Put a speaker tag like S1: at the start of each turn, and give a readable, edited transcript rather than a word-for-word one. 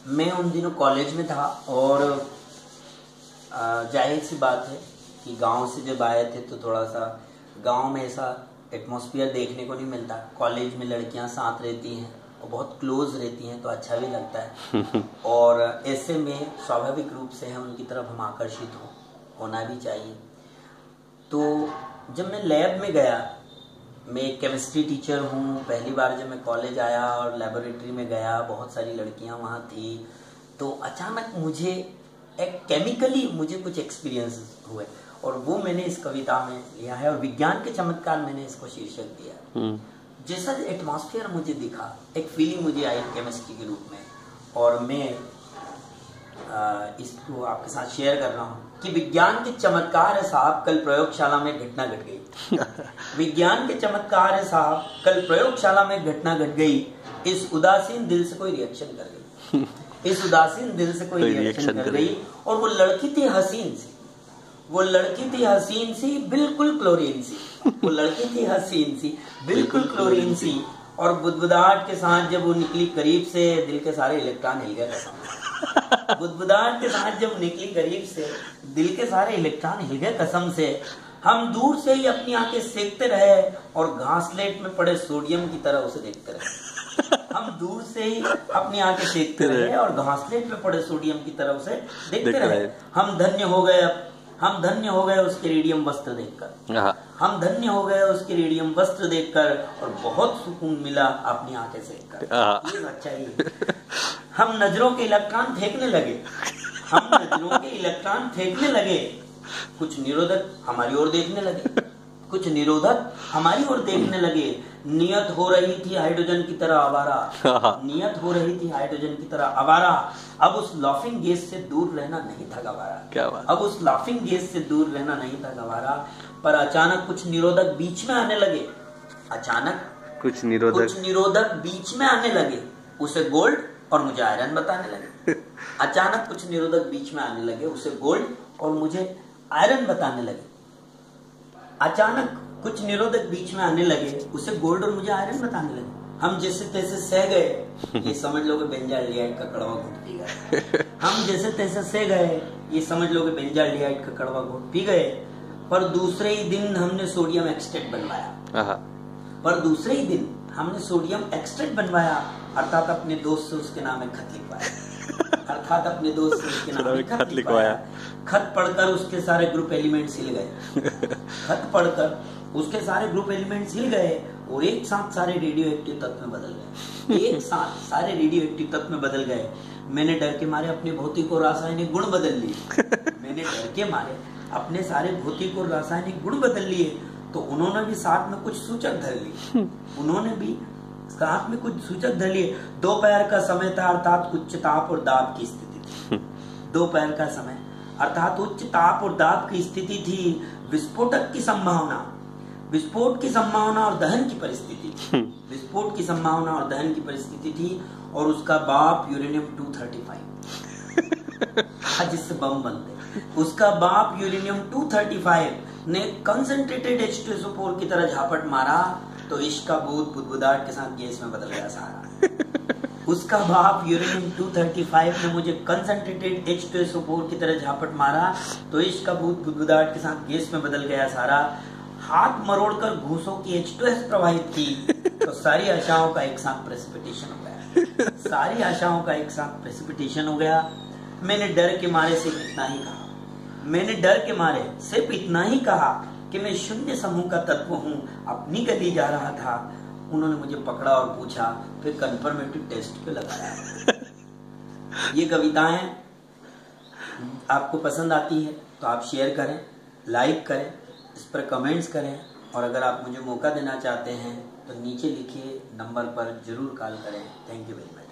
S1: मैं उन दिनों कॉलेज में था और जाहिर सी बात है कि गांव से जब आए थे तो थोड़ा सा गांव में ऐसा एटमॉस्फेयर देखने को नहीं मिलता। कॉलेज में लड़कियां साथ रहती हैं और बहुत क्लोज रहती हैं तो अच्छा भी लगता है और ऐसे में स्वाभाविक रूप से हम उनकी तरफ हम आकर्षित होना भी चाहिए। तो जब मैं लैब में गया, मैं केमिस्ट्री टीचर हूँ, पहली बार जब मैं कॉलेज आया और लेबोरेटरी में गया, बहुत सारी लड़कियाँ वहाँ थी, तो अचानक मुझे एक केमिकली मुझे कुछ एक्सपीरियंस हुए और वो मैंने इस कविता में लिया है और विज्ञान के चमत्कार मैंने इसको शीर्षक दिया। जैसा एटमॉस्फेयर मुझे दिखा, एक फीलिंग मुझे आई केमिस्ट्री के रूप में और मैं इसको आपके साथ शेयर कर रहा हूँ कि विज्ञान के चमत्कार है साहब, कल प्रयोगशाला में घटना घट गई। विज्ञान के चमत्कार है साहब, कल प्रयोगशाला में घटना घट गई। इस उदासीन दिल से कोई रिएक्शन कर गई, इस उदासीन दिल से कोई रिएक्शन कर गई। और वो लड़की थी हसीन सी, वो लड़की थी हसीन सी, बिल्कुल क्लोरीन सी। वो लड़की थी हसीन सी, बिल्कुल क्लोरीन सी। और बुदबुदाहट के साथ जब वो निकली करीब से, दिल के सारे इलेक्ट्रॉन हिल गए कसम से। बुदबुदाहट के साथ जब निकली करीब से, दिल के सारे इलेक्ट्रॉन हिल गए कसम से। हम दूर से ही अपनी आंखें सेकते रहे और घासलेट में पड़े सोडियम की तरह उसे देखते रहे। हम दूर से ही अपनी आंखें सेकते रहे और घासलेट में पड़े सोडियम की तरह उसे देखते रहे। हम धन्य हो गए, हम धन्य हो गए उसके रेडियम वस्त्र देखकर, हम धन्य हो गए उसके रेडियम वस्त्र देखकर और बहुत सुकून मिला अपनी आंखें सेककर। ये अच्छा ही। हम नजरों के इलेक्ट्रॉन फेंकने लगे, हम नजरों के इलेक्ट्रॉन फेंकने लगे। कुछ निरोधक हमारी ओर देखने लगे, कुछ निरोधक हमारी ओर देखने लगे। नियत हो रही थी हाइड्रोजन की तरह आवारा, नियत हो रही थी हाइड्रोजन की तरह आवारा। अब उस लाफिंग गैस से दूर रहना नहीं था गवारा, क्या बात? अब उस लाफिंग गैस से दूर रहना नहीं था गवारा। पर अचानक कुछ निरोधक बीच में आने लगे, अचानक कुछ निरोधक बीच में आने लगे। उसे गोल्ड और मुझे आयरन बताने लगे। अचानक कुछ निरोधक बीच में आने लगे, उसे गोल्ड और मुझे आयरन बताने लगे। अचानक कुछ निरोधक बीच में आने लगे, उसे गोल्ड और मुझे आयरन बताने लगे। हम जैसे तैसे सह गए, ये समझ लो कि बेंजाल्डिहाइड का कड़वा घूंट पी गए। हम जैसे तैसे सह गए, ये समझ लो कि बेंजाल्डिहाइड का कड़वा घूंट पी गए। पर दूसरे ही दिन हमने सोडियम एक्सट्रैक्ट बनवाया, पर दूसरे ही दिन हमने सोडियम एक्सट्रैक्ट बनवाया, अर्थात अपने दोस्त से उसके नाम में खत लिखवाया, अर्थात अपने दोस्त से उसके नाम में खत लिखवाया। खत पढ़कर उसके सारे ग्रुप एलिमेंट्स हिल गए, खत पढ़कर उसके सारे ग्रुप एलिमेंट्स हिल गए और एक साथ सारे रेडियो एक्टिव तत्व में बदल गए, एक साथ सारे रेडियो एक्टिव तत्व में बदल गए। मैंने डर के मारे अपने भौतिक और रासायनिक गुण बदल लिए, मैंने डर के मारे अपने सारे भौतिक और रासायनिक गुण बदल लिए। तो उन्होंने भी साथ में कुछ सूचक धर लिए, उन्होंने भी साथ में कुछ सूचक धर लिए। दोपहर का समय था, अर्थात उच्च ताप और दाब की स्थिति थी। दोपहर का समय अर्थात उच्च ताप और दाब की स्थिति थी। विस्फोटक की संभावना, विस्फोट की संभावना और दहन की परिस्थिति थी, विस्फोट की संभावना और दहन की परिस्थिति थी। और उसका बाप यूरेनियम 235 जिससे बम बनते, उसका बाप यूरेनियम 235 ने कंसंट्रेटेड H2SO4 की तरह झापट मारा तो इश्क का भूत बुदबुदाहट के साथ गैस में बदल गया सारा। उसका बाप यूरेनियम 235 ने मुझे कंसंट्रेटेड H2SO4 की तरह झापट मारा तो इश्क का भूत बुदबुदाहट के साथ गैस में बदल गया सारा। हाथ मरोड़कर घूसों की H2S प्रवाहित की तो सारी आशाओं का एक साथ प्रेसिपिटेशन हो गया, सारी आशाओं का एक साथ प्रेसिपिटेशन हो गया। मैंने डर के मारे सिर्फ इतना ही कहा, मैंने डर के मारे सिर्फ इतना ही कहा कि मैं शून्य समूह का तत्व हूँ, अपनी गली जा रहा था। उन्होंने मुझे पकड़ा और पूछा, फिर कन्फर्मेटिव टेस्ट पे लगाया। ये कविताएं आपको पसंद आती है तो आप शेयर करें, लाइक करें, इस पर कमेंट्स करें और अगर आप मुझे मौका देना चाहते हैं तो नीचे लिखिए नंबर पर जरूर कॉल करें। Thank you very much.